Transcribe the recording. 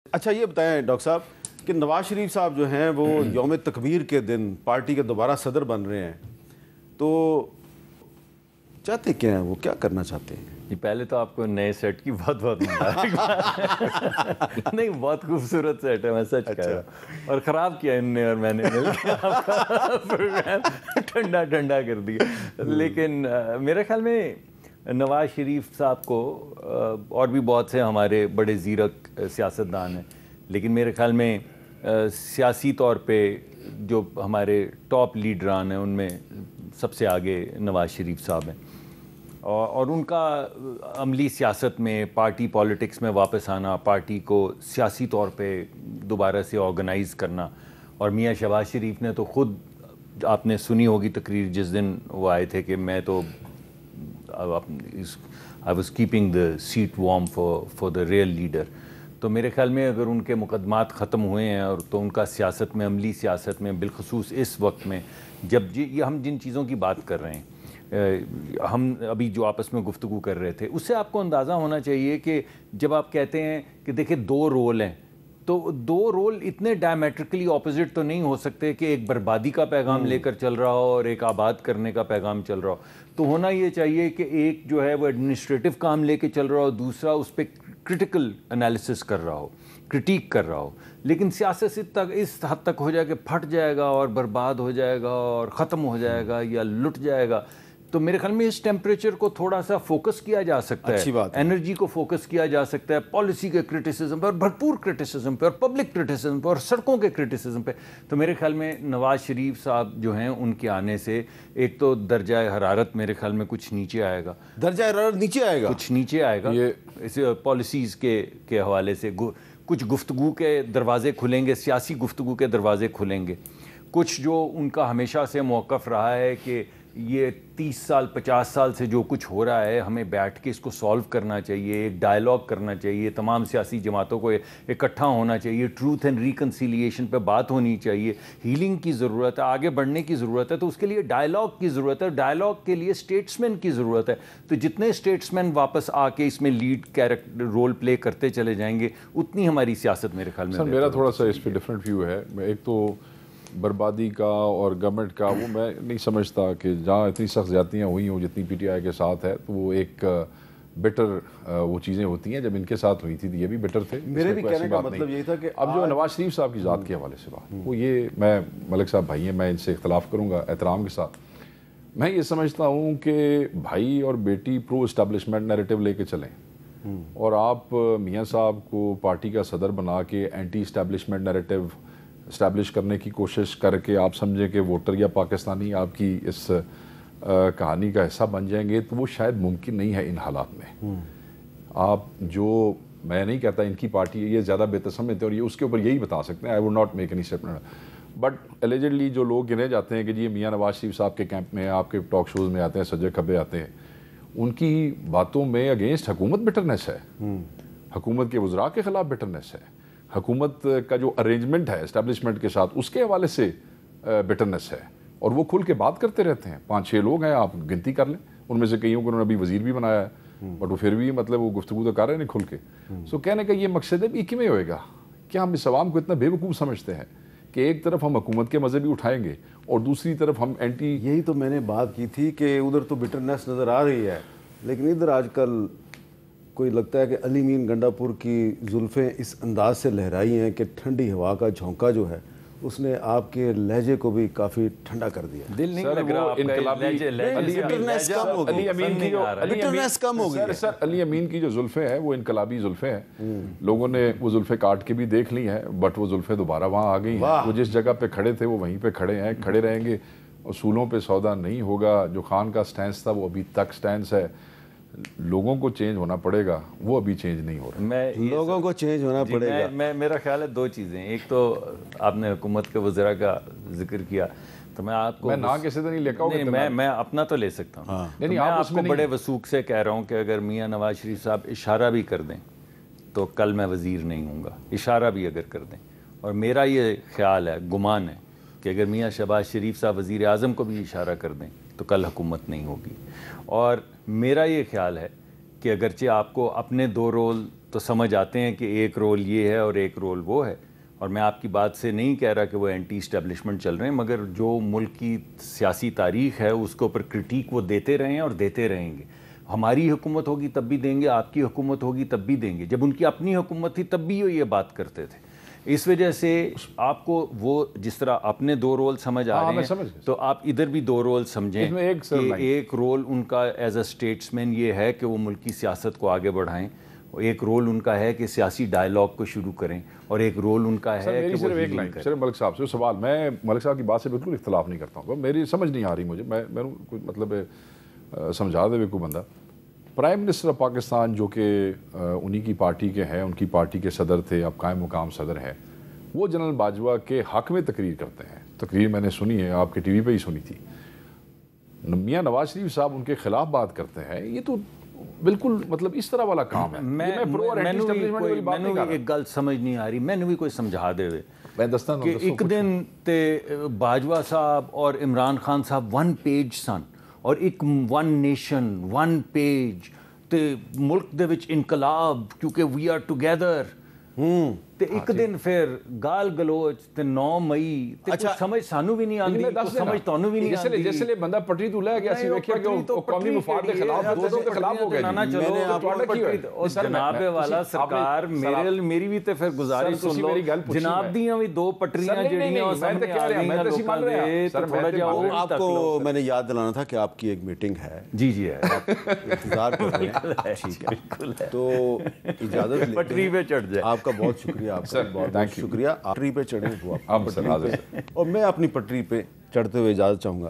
اچھا یہ بتائیں ڈاکٹر صاحب کہ نواز شریف صاحب جو ہیں وہ یوم تکبیر کے دن پارٹی کے دوبارہ صدر بن رہے ہیں، تو چاہتے کیا ہیں، وہ کیا کرنا چاہتے ہیں؟ پہلے تو آپ کو نئے سیٹ کی بہت بہت نہیں، بہت خوبصورت سیٹ ہے، میں سچ کہہ رہا ہوں، اور خراب کیا ان نے اور میں نے مل کے آپ کا پروگرام ٹھنڈا ٹھنڈا کر دیا۔ لیکن میرے خیال میں نواز شریف صاحب کو اور بھی بہت سے ہمارے بڑے زیرک سیاستدان ہیں، لیکن میرے خیال میں سیاسی طور پہ جو ہمارے ٹاپ لیڈران ہیں ان میں سب سے آگے نواز شریف صاحب ہیں، اور ان کا عملی سیاست میں، پارٹی پالیٹکس میں واپس آنا، پارٹی کو سیاسی طور پہ دوبارہ سے آرگنائز کرنا، اور میاں شہباز شریف نے تو خود، آپ نے سنی ہوگی تقریر جس دن وہ آئے تھے کہ میں تو I was keeping the seat warm for the real leader۔ تو میرے خیال میں اگر ان کے مقدمات ختم ہوئے ہیں اور تو ان کا سیاست میں، عملی سیاست میں، بالخصوص اس وقت میں جب یہ ہم جن چیزوں کی بات کر رہے ہیں، ہم ابھی جو آپس میں گفتگو کر رہے تھے، اس سے آپ کو اندازہ ہونا چاہیے کہ جب آپ کہتے ہیں کہ دیکھیں دو رول ہیں، تو دو رول اتنے ڈائمیٹرکلی اپوزٹ تو نہیں ہو سکتے کہ ایک بربادی کا پیغام لے کر چل رہا ہو اور ایک آباد کرنے کا پیغام چل رہا ہو۔ تو ہونا یہ چاہیے کہ ایک جو ہے وہ ایڈمنسٹریٹو کام لے کے چل رہا ہو، دوسرا اس پہ کرٹیکل انالیسس کر رہا ہو، کرٹیک کر رہا ہو۔ لیکن سیاست اس حد تک ہو جائے کہ پھٹ جائے گا اور برباد ہو جائے گا اور ختم ہو جائے گا یا لٹ جائے گا، تو میرے خیال میں اس ٹیمپریچر کو تھوڑا سا فوکس کیا جا سکتا ہے، انرجی کو فوکس کیا جا سکتا ہے پالیسی کے کرٹیسزم پہ، اور بھرپور کرٹیسزم پہ، اور پبلک کرٹیسزم پہ، اور سڑکوں کے کرٹیسزم پہ۔ تو میرے خیال میں نواز شریف صاحب جو ہیں ان کے آنے سے ایک تو درجہ حرارت میرے خیال میں کچھ نیچے آئے گا، درجہ حرارت نیچے آئے گا، کچھ نیچے آئے گا، اس پالیسیز کے حوالے سے کچھ گفتگو کے دروازے کھلیں گے، سیاسی گفتگو کے دروازے کھلیں گے۔ کچھ جو ان کا ہمیشہ سے موقف رہا ہے کہ یہ 30 سال 50 سال سے جو کچھ ہو رہا ہے ہمیں بیٹھ کے اس کو سالو کرنا چاہیے، ایک ڈائلاگ کرنا چاہیے، تمام سیاسی جماعتوں کو اکٹھا ہونا چاہیے، ٹروتھ اینڈ ریکنسیلیشن پہ بات ہونی چاہیے، ہیلنگ کی ضرورت ہے، آگے بڑھنے کی ضرورت ہے، تو اس کے لیے ڈائلاگ کی ضرورت ہے، ڈائلاگ کے لیے اسٹیٹسمین کی ضرورت ہے۔ تو جتنے اسٹیٹسمین واپس آ کے اس میں لیڈ کیریکٹر رول پلے کرتے چلے جائیں گے، اتنی ہماری سیاست میرے خیال میں۔ سر میرا تھوڑا سا اس پہ ڈفرینٹ ویو ہے، ایک تو بربادی کا اور گورنمنٹ کا وہ میں نہیں سمجھتا کہ جہاں اتنی سخت زیادتیاں ہوئی ہوں جتنی پی ٹی آئی کے ساتھ ہے، تو وہ ایک بیٹر وہ چیزیں ہوتی ہیں، جب ان کے ساتھ ہوئی تھی تو یہ بھی بیٹر تھے۔ میرے بھی کہنے کا مطلب یہی تھا کہ اب جو نواز شریف صاحب کی ذات کے حوالے سے بات، وہ یہ، میں ملک صاحب بھائی ہیں، میں ان سے اختلاف کروں گا احترام کے ساتھ۔ میں یہ سمجھتا ہوں کہ بھائی اور بیٹی پرو اسٹیبلشمنٹ نیریٹو لے کے چلیں، اور آپ میاں صاحب کو پارٹی کا صدر بنا کے اینٹی اسٹیبلشمنٹ نیریٹو اسٹیبلش کرنے کی کوشش کر کے آپ سمجھیں کہ ووٹر یا پاکستانی آپ کی اس کہانی کا حصہ بن جائیں گے، تو وہ شاید ممکن نہیں ہے ان حالات میں۔ آپ جو، میں نہیں کہتا ان کی پارٹی یہ زیادہ بہتر سمجھتے اور یہ اس کے اوپر یہی بتا سکتے ہیں، I would not make any statement, but allegedly جو لوگ گنے جاتے ہیں کہ جی میاں نواز شریف صاحب کے کیمپ میں، آپ کے ٹاک شوز میں آتے ہیں، سجے کھبے آتے ہیں، ان کی باتوں میں اگینسٹ حکومت بٹرنس ہے، حکومت کے وزراء کے خلاف بٹرنس ہے، حکومت کا جو ارینجمنٹ ہے اسٹیبلشمنٹ کے ساتھ اس کے حوالے سے بٹرنس ہے، اور وہ کھل کے بات کرتے رہتے ہیں۔ 5-6 لوگ ہیں، آپ گنتی کر لیں، ان میں سے کئیوں کو انہوں نے ابھی وزیر بھی بنایا ہے، بٹ وہ پھر بھی مطلب وہ گفتگو تو کر رہے ہیں کھل کے۔ سو کہنے کا یہ مقصد ہے بھی کیوں ہوئے گا؟ کیا ہم اس عوام کو اتنا بے وقوف سمجھتے ہیں کہ ایک طرف ہم حکومت کے مزے بھی اٹھائیں گے اور دوسری طرف ہم اینٹی؟ یہی تو میں نے بات کی تھی کہ ادھر تو بٹرنس نظر آ رہی ہے، لیکن ادھر آج کل کوئی لگتا ہے کہ علی مین گنڈا پور کی زلفیں اس انداز سے لہرائی ہیں کہ ٹھنڈی ہوا کا جھونکا جو ہے اس نے آپ کے لہجے کو بھی کافی ٹھنڈا کر دیا۔ دل نہیں لگ رہا سر علی امین کی جو زلفیں ہیں وہ انقلابی زلفیں ہیں، لوگوں نے وہ زلفیں کاٹ کے بھی دیکھ لی ہیں، بٹ وہ زلفیں دوبارہ وہاں آ گئی ہیں۔ وہ جس جگہ پہ کھڑے تھے وہ وہیں پہ کھڑے ہیں، کھڑے رہیں گے، اصولوں پہ سودا نہیں ہوگا۔ جو خان کا سٹینس تھا وہ ابھی تک سٹینس ہے، لوگوں کو چینج ہونا پڑے گا، وہ ابھی چینج نہیں ہو رہا، لوگوں کو چینج ہونا پڑے گا۔ میرا خیال ہے دو چیزیں، ایک تو آپ نے حکومت کے وزراء کا ذکر کیا، تو میں آپ کو، میں نہ کسی سے نہیں لے نہیں، میں اپنا تو لے سکتا ہوں، میں آپ کو بڑے وثوق سے کہہ رہا ہوں کہ اگر میاں نواز شریف صاحب اشارہ بھی کر دیں تو کل میں وزیر نہیں ہوں گا، اشارہ بھی اگر کر دیں، اور میرا یہ خیال ہے، گمان ہے کہ اگر میاں شہباز شریف صاحب وزیر اعظم کو بھی اشارہ کر دیں تو کل حکومت نہیں ہوگی۔ اور میرا یہ خیال ہے کہ اگرچہ آپ کو اپنے دو رول تو سمجھ آتے ہیں کہ ایک رول یہ ہے اور ایک رول وہ ہے. اور میں آپ کی بات سے نہیں کہہ رہا کہ وہ اینٹی اسٹیبلشمنٹ چل رہے ہیں، مگر جو ملک کی سیاسی تاریخ ہے اس کے اوپر کرٹیک وہ دیتے رہے ہیں اور دیتے رہیں گے. ہماری حکومت ہوگی تب بھی دیں گے، آپ کی حکومت ہوگی تب بھی دیں گے. جب ان کی اپنی حکومت تھی تب بھی وہ یہ بات کرتے تھے. اس وجہ سے آپ کو وہ جس طرح اپنے دو رول سمجھ آ رہے ہیں تو آپ ادھر بھی دو رول سمجھیں کہ ایک رول ان کا ایز اے اسٹیٹس مین یہ ہے کہ وہ ملکی سیاست کو آگے بڑھائیں، ایک رول ان کا ہے کہ سیاسی ڈائلاگ کو شروع کریں، اور ایک رول ان کا ہے کہ وہ ایک لائن صرف ملک صاحب سے سوال. میں ملک صاحب کی بات سے بالکل اختلاف نہیں کرتا ہوں، میری سمجھ نہیں آ رہی مجھے، میں کوئی مطلب سمجھا دے کوئی بندہ. پرائم منسٹر آف پاکستان جو کہ انہی کی پارٹی کے ہیں، ان کی پارٹی کے صدر تھے، اب قائم مقام صدر ہے، وہ جنرل باجوہ کے حق میں تقریر کرتے ہیں. تقریر میں نے سنی ہے، آپ کے ٹی وی پہ ہی سنی تھی. میاں نواز شریف صاحب ان کے خلاف بات کرتے ہیں. یہ تو بالکل مطلب اس طرح والا کام ہے. میں ایک گل سمجھ نہیں آ رہی، میں نے بھی کوئی سمجھا دے کہ ایک دن تے باجوہ صاحب اور عمران خان صاحب ون پیج سن، اور ایک ون نیشن ون پیج تے ملک دے وچ انقلاب کیونکہ وی آر ٹوگیدر. تے ایک دن پھر گال گلوچ تے 9 مئی تے کچھ سمجھ سانو بھی نہیں آندی، کچھ سمجھ تانوں بھی نہیں آندی. جس لئے بندہ پٹری تو لے گیا سی ویکھیا کہ وہ قومی مفاد کے خلاف دو کے خلاف ہو گئے. جناب والا سرکار میری بھی تے پھر گزارش سن لو، جناب دیاں بھی دو پٹریاں جڑیاں اور سامنے آ رہی ہیں لوکاں دے تو تھوڑا جہا وہ آپ کو میں نے یاد دلانا تھا کہ آپ کی ایک میٹنگ ہے. جی جی ہے، انتظار کر رہے ہیں. ٹھیک ہے، تو اجازت لیتے پٹری پہ چڑھ جائے. آپ کا بہت شکریہ، آپ کا بہت شکریہ. پٹری پہ چڑھیں وہ آپ، اور میں اپنی پٹری پہ چڑھتے ہوئے اجازت چاہوں گا.